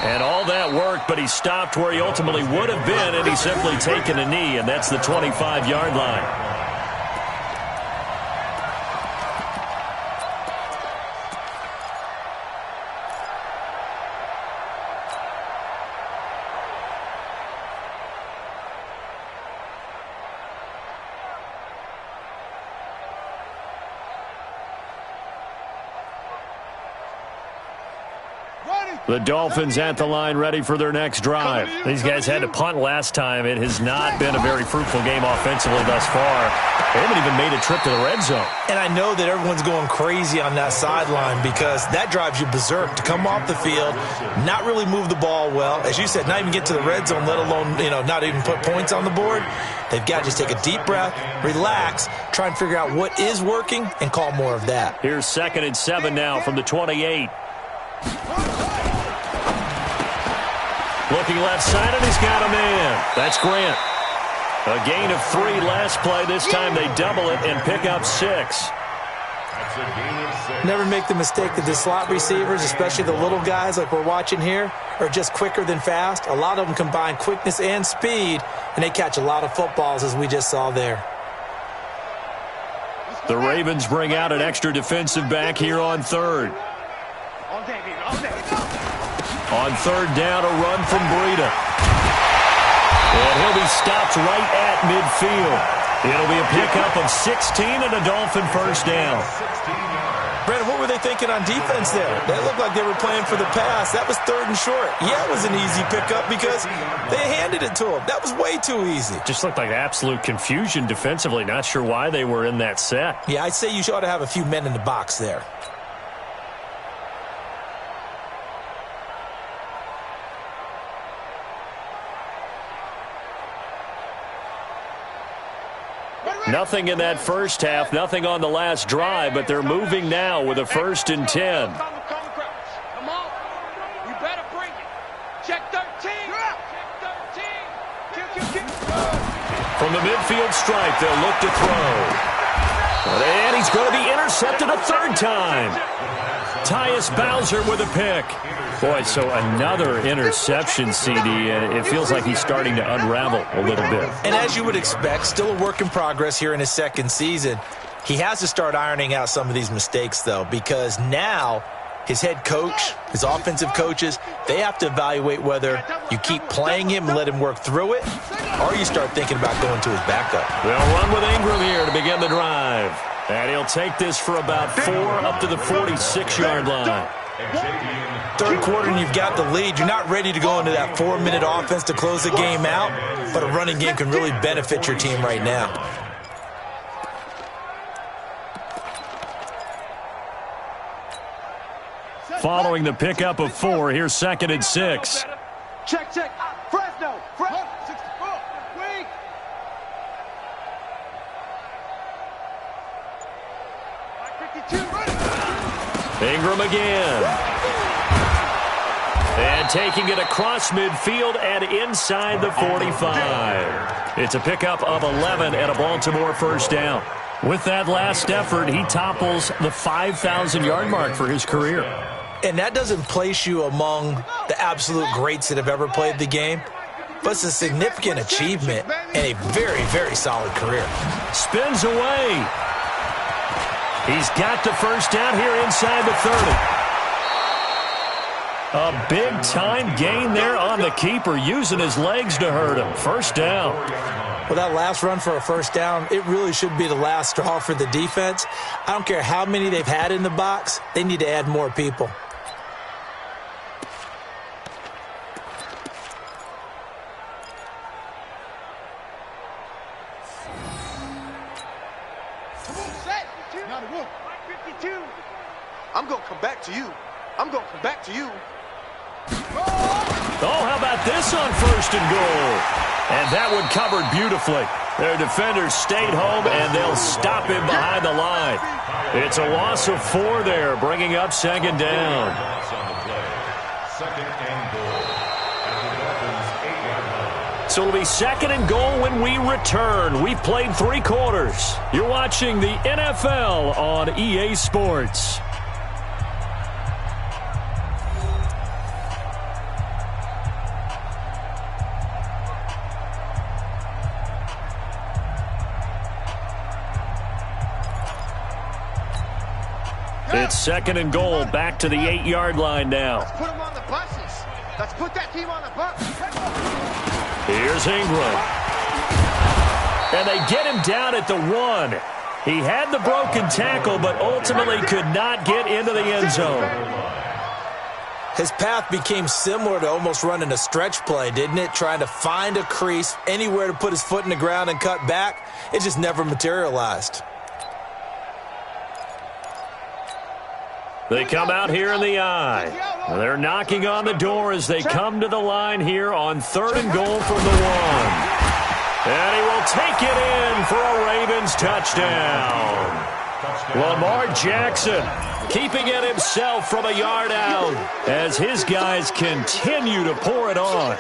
And all that worked, but he stopped where he ultimately would have been, and he's simply taken a knee, and that's the 25-yard line. The Dolphins at the line ready for their next drive. These guys had to punt last time. It has not been a very fruitful game offensively thus far. They haven't even made a trip to the red zone. And I know that everyone's going crazy on that sideline because that drives you berserk to come off the field, not really move the ball well. As you said, not even get to the red zone, let alone, not even put points on the board. They've got to just take a deep breath, relax, try and figure out what is working, and call more of that. Here's 2nd and 7 now from the 28. Looking left side, and he's got a man. That's Grant. A gain of 3 last play. This time they double it and pick up 6. That's a gain of 6. Never make the mistake that the slot receivers, especially the little guys like we're watching here, are just quicker than fast. A lot of them combine quickness and speed, and they catch a lot of footballs, as we just saw there. The Ravens bring out an extra defensive back here on 3rd. On 3rd down, a run from Breida. And he'll be stopped right at midfield. It'll be a pickup of 16 and a Dolphin first down. Brandon, what were they thinking on defense there? That looked like they were playing for the pass. That was 3rd and short. Yeah, it was an easy pickup because they handed it to him. That was way too easy. Just looked like absolute confusion defensively. Not sure why they were in that set. Yeah, I'd say you ought to have a few men in the box there. Nothing in that first half, nothing on the last drive, but they're moving now with a 1st and 10. Come on. You better bring it. Check 13. Check 13. From the midfield stripe, they'll look to throw. And he's going to be intercepted a 3rd time. Tyus Bowser with a pick. Boy, so another interception, CD, and it feels like he's starting to unravel a little bit. And as you would expect, still a work in progress here in his 2nd season. He has to start ironing out some of these mistakes, though, because now his head coach, his offensive coaches, they have to evaluate whether you keep playing him and let him work through it, or you start thinking about going to his backup. They'll run with Ingram here to begin the drive. And he'll take this for about 4 up to the 46-yard line. 3rd quarter and you've got the lead. You're not ready to go into that 4-minute offense to close the game out, but a running game can really benefit your team right now. Following the pickup of 4, here's 2nd and 6. Check. Fresno. 64. Wait. Ingram again. And taking it across midfield and inside the 45. It's a pickup of 11 and a Baltimore first down. With that last effort, he topples the 5,000-yard mark for his career. And that doesn't place you among the absolute greats that have ever played the game, but it's a significant achievement and a very, very solid career. Spins away. He's got the first down here inside the 30. A big-time gain there on the keeper, using his legs to hurt him. First down. Well, that last run for a first down, it really should be the last straw for the defense. I don't care how many they've had in the box. They need to add more people. I'm going to come back to you. I'm going to come back to you. Oh, how about this on 1st and goal? And that one covered beautifully. Their defenders stayed home, and they'll stop him behind the line. It's a loss of 4 there, bringing up 2nd down. So it'll be 2nd and goal when we return. We've played 3 quarters. You're watching the NFL on EA Sports. It's 2nd and goal, back to the 8-yard line now. Let's put them on the buses. Let's put that team on the bus. Here's Ingram. And they get him down at the 1. He had the broken tackle, but ultimately could not get into the end zone. His path became similar to almost running a stretch play, didn't it? Trying to find a crease, anywhere to put his foot in the ground and cut back. It just never materialized. They come out here in the eye. They're knocking on the door as they come to the line here on 3rd and goal from the 1. And he will take it in for a Ravens touchdown. Lamar Jackson keeping it himself from a yard out as his guys continue to pour it on.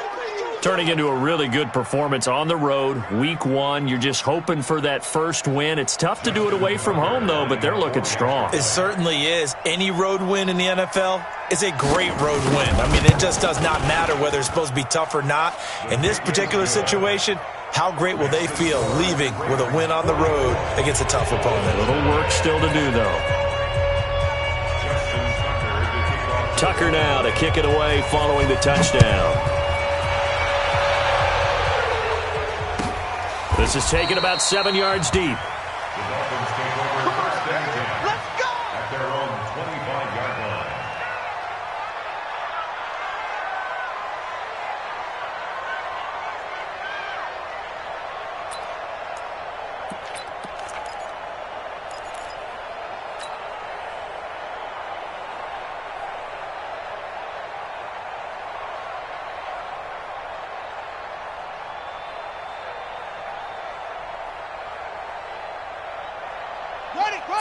Turning into a really good performance on the road. Week 1, you're just hoping for that first win. It's tough to do it away from home, though, but they're looking strong. It certainly is. Any road win in the NFL is a great road win. I mean, it just does not matter whether it's supposed to be tough or not. In this particular situation, how great will they feel leaving with a win on the road against a tough opponent? A little work still to do, though. Tucker now to kick it away following the touchdown. This is taken about 7 yards deep. The Dolphins take over first and 10. Let's go! At their own 25-yard line.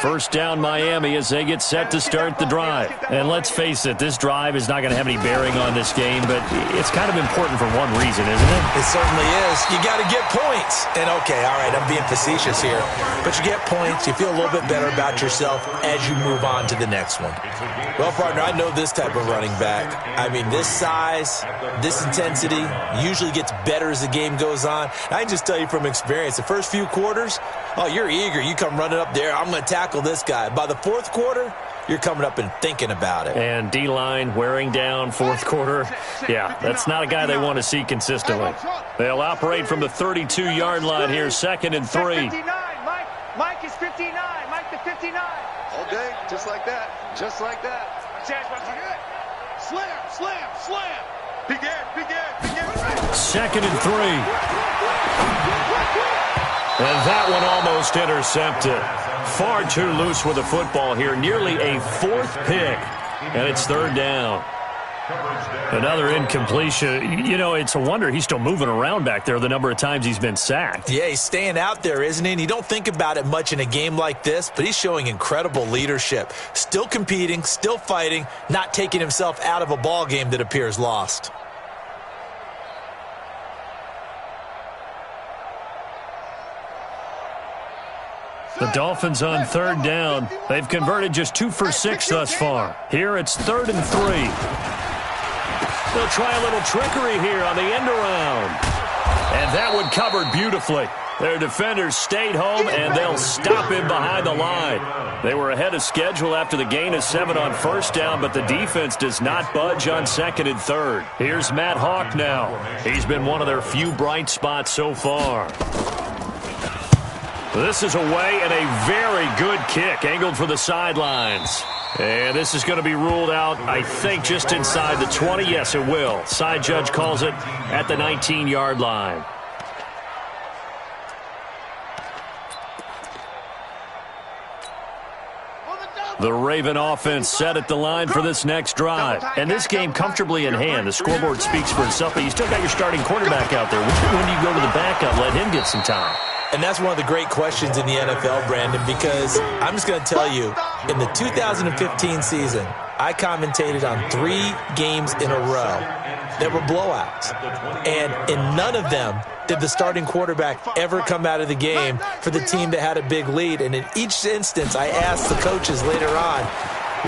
First down Miami as they get set to start the drive. And let's face it, this drive is not going to have any bearing on this game, but it's kind of important for one reason, isn't it? It certainly is. You got to get points. And okay, all right, I'm being facetious here. But you get points, you feel a little bit better about yourself as you move on to the next one. Well, partner, I know this type of running back. I mean, this size, this intensity usually gets better as the game goes on. I can just tell you from experience, the first few quarters, oh, you're eager. You come running up there, I'm going to tackle this guy. By the fourth quarter, you're coming up and thinking about it. And D-line wearing down fourth quarter. Yeah, that's not a guy they want to see consistently. They'll operate from the 32-yard line here, 2nd and 3. 59, Mike is 59. Mike the 59. All day, just like that. Just like that. Slam, slam, slam. Begin. 2nd and 3. And that one almost intercepted. Far too loose with the football here. Nearly a 4th pick. And it's 3rd down. Another incompletion. You know, it's a wonder he's still moving around back there the number of times he's been sacked. Yeah, he's staying out there, isn't he? And you don't think about it much in a game like this, but he's showing incredible leadership. Still competing, still fighting, not taking himself out of a ball game that appears lost. The Dolphins on 3rd down. They've converted just 2 for 6 thus far. Here it's 3rd and 3. They'll try a little trickery here on the end around. And that one covered beautifully. Their defenders stayed home, and they'll stop him behind the line. They were ahead of schedule after the gain of 7 on 1st down, but the defense does not budge on 2nd and 3rd. Here's Matt Hawk now. He's been one of their few bright spots so far. This is away and a very good kick, angled for the sidelines. And this is going to be ruled out, I think, just inside the 20. Yes, it will. Side judge calls it at the 19-yard line. The Raven offense set at the line for this next drive. And this game comfortably in hand. The scoreboard speaks for itself, but you still got your starting quarterback out there. When do you go to the backup, let him get some time? And that's one of the great questions in the NFL, Brandon, because I'm just going to tell you, in the 2015 season, I commentated on 3 games in a row that were blowouts. And in none of them did the starting quarterback ever come out of the game for the team that had a big lead. And in each instance, I asked the coaches later on,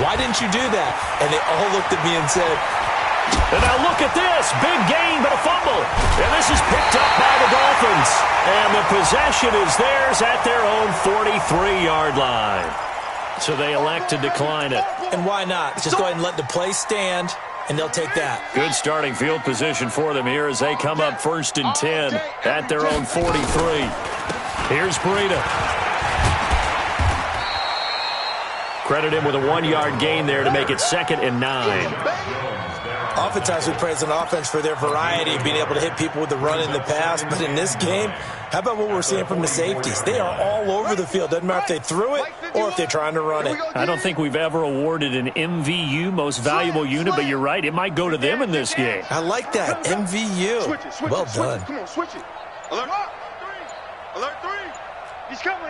why didn't you do that? And they all looked at me and said, and now look at this. Big gain, but a fumble. And this is picked up by the Dolphins. And the possession is theirs at their own 43-yard line. So they elect to decline it. And why not? Just go ahead and let the play stand, and they'll take that. Good starting field position for them here as they come up 1st and 10 at their own 43. Here's Breida. Credit him with a 1-yard gain there to make it 2nd and 9. Oftentimes we praise an offense for their variety, being able to hit people with the run in the pass. But in this game, how about what we're seeing from the safeties? They are all over the field. Doesn't matter if they threw it or if they're trying to run it. I don't think we've ever awarded an MVU, most valuable unit, but you're right. It might go to them in this game. I like that. MVU. Well done. Come on, switch it. Alert. Alert 3. He's coming.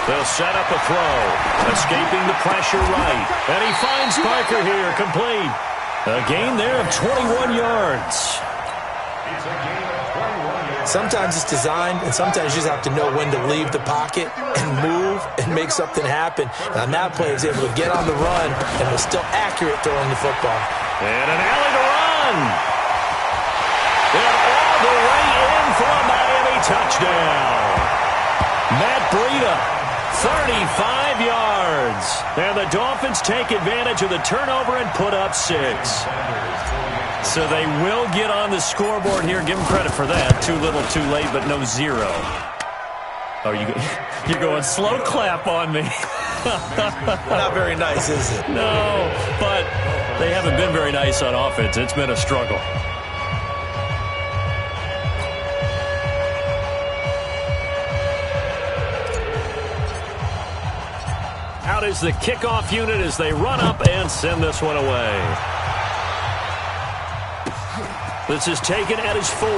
They'll set up a throw. Escaping the pressure right. And he finds Parker here, complete. A gain there of 21 yards. Sometimes it's designed, and sometimes you just have to know when to leave the pocket and move and make something happen. And on that play, he was able to get on the run and was still accurate throwing the football. And an alley to run. And all the way in for a Miami touchdown. Matt Breida, 35 yards. And the Dolphins take advantage of the turnover and put up 6. So they will get on the scoreboard here. Give them credit for that. Too little, too late, but no 0. Oh, you're going slow clap on me. Not very nice, is it? No, but they haven't been very nice on offense. It's been a struggle. Out is the kickoff unit as they run up and send this one away. This is taken at his 4.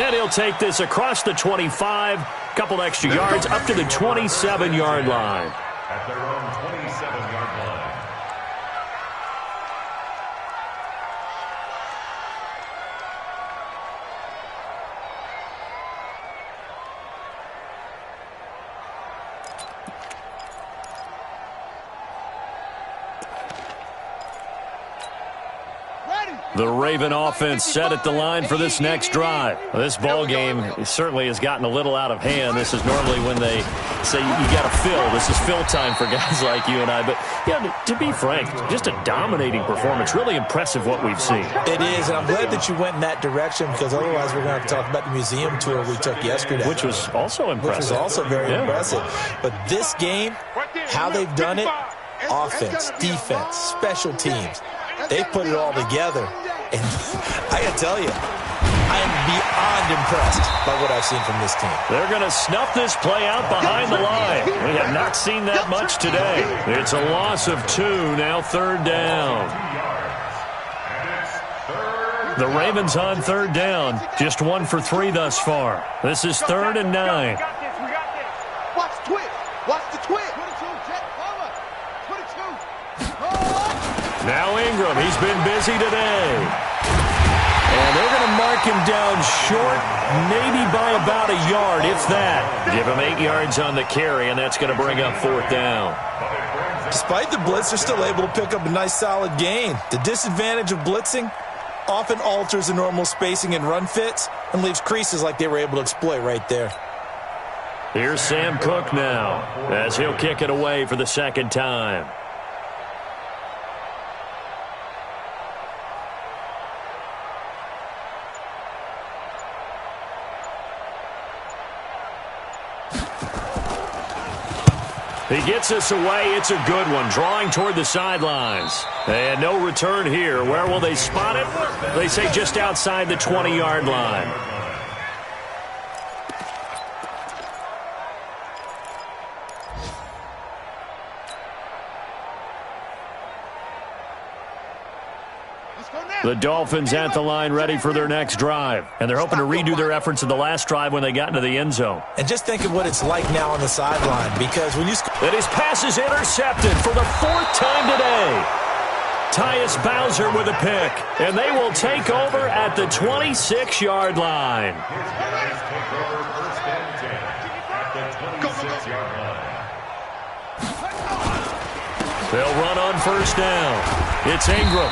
And he'll take this across the 25, couple extra yards, up to the 27-yard line. At their own 27-yard line. The Raven offense set at the line for this next drive. This ball game certainly has gotten a little out of hand. This is normally when they say you got to fill. This is fill time for guys like you and I. But, yeah, to be frank, just a dominating performance. Really impressive what we've seen. It is, and I'm glad that you went in that direction because otherwise we're going to have to talk about the museum tour we took yesterday. Which was also impressive. Which was also very impressive. But this game, how they've done it, offense, defense, special teams, they put it all together. And I got to tell you, I am beyond impressed by what I've seen from this team. They're going to snuff this play out behind the line. We have not seen that much today. It's a loss of 2, now 3rd down. The Ravens on 3rd down, just 1 for 3 thus far. This is 3rd and 9. Watch the twist. Watch the twist. 22, Jet, cover. 22. Now Ingram, he's been busy today. And they're going to mark him down short, maybe by about a yard, if that. Give him 8 yards on the carry, and that's going to bring up 4th down. Despite the blitz, they're still able to pick up a nice solid gain. The disadvantage of blitzing often alters the normal spacing and run fits and leaves creases like they were able to exploit right there. Here's Sam Cook now as he'll kick it away for the 2nd time. He gets us away. It's a good one. Drawing toward the sidelines. And no return here. Where will they spot it? They say just outside the 20-yard line. The Dolphins at the line ready for their next drive. And they're hoping to redo their efforts in the last drive when they got into the end zone. And just think of what it's like now on the sideline, because when you... And his pass is intercepted for the 4th time today. Tyus Bowser with a pick. And they will take over at the 26-yard line. They'll run on 1st down. It's Ingram.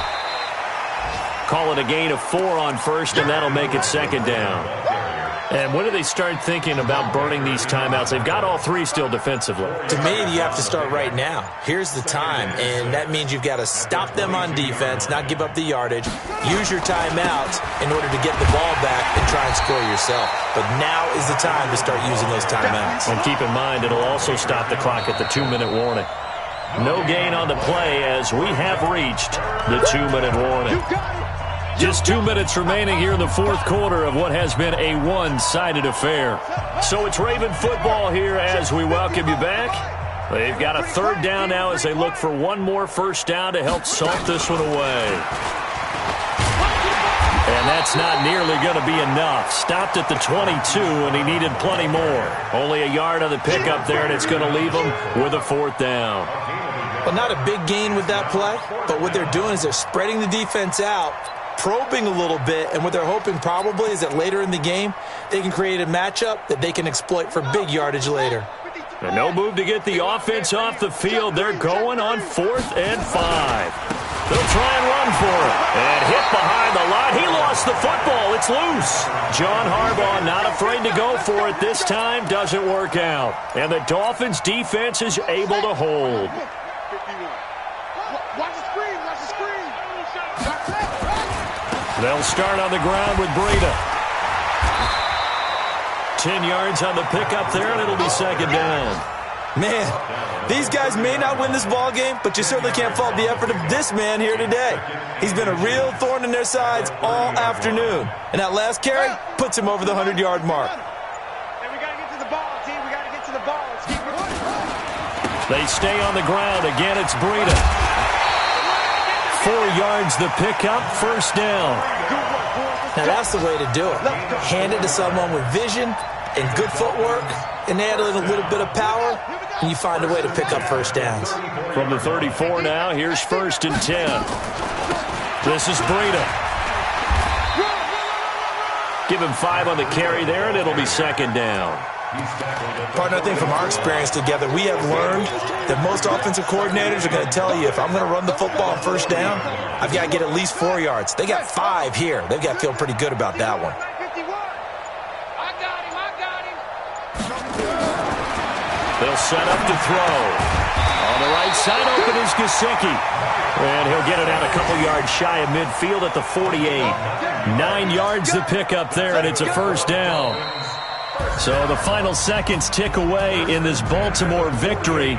Call it a gain of 4 on 1st, and that'll make it 2nd down. And when do they start thinking about burning these timeouts? They've got all three still defensively. To me, you have to start right now. Here's the time, and that means you've got to stop them on defense, not give up the yardage, use your timeouts in order to get the ball back and try and score yourself. But now is the time to start using those timeouts. And keep in mind, it'll also stop the clock at the 2-minute warning. No gain on the play as we have reached the 2-minute warning. Just 2 minutes remaining here in the fourth quarter of what has been a one-sided affair. So it's Raven football here as we welcome you back. They've got a third down now as they look for one more first down to help salt this one away. And that's not nearly going to be enough. Stopped at the 22, and he needed plenty more. Only a yard on the pickup there, and it's going to leave him with a fourth down. Well, not a big gain with that play, but what they're doing is they're spreading the defense out, probing a little bit, and what they're hoping probably is that later in the game, they can create a matchup that they can exploit for big yardage later. And no move to get the offense off the field. They're going on 4th and 5. They'll try and run for it. And hit behind the line. He lost the football. It's loose. John Harbaugh not afraid to go for it this time. Doesn't work out. And the Dolphins' defense is able to hold. Watch the screen. Watch the screen. They'll start on the ground with Breida. 10 yards on the pickup there, and it'll be second down. Man, these guys may not win this ball game, but you certainly can't fault the effort of this man here today. He's been a real thorn in their sides all afternoon. And that last carry puts him over the 100-yard mark. Hey, we got to get to the ball, team. We got to get to the ball. Let's keep it. They stay on the ground. Again, it's Breida. 4 yards the pickup, first down. Now, that's the way to do it. Hand it to someone with vision and good footwork, and add a little bit of power, and you find a way to pick up first downs. From the 34 now, here's 1st and 10. This is Breida. Give him 5 on the carry there, and it'll be second down. Partner, I think from our experience together, we have learned that most offensive coordinators are going to tell you, if I'm going to run the football on first down, I've got to get at least 4 yards. They got 5 here. They've got to feel pretty good about that one. They'll set up to throw. On the right side, open is Gesicki. And he'll get it out a couple yards shy of midfield at the 48. 9 yards to pick up there, and it's a first down. So the final seconds tick away in this Baltimore victory.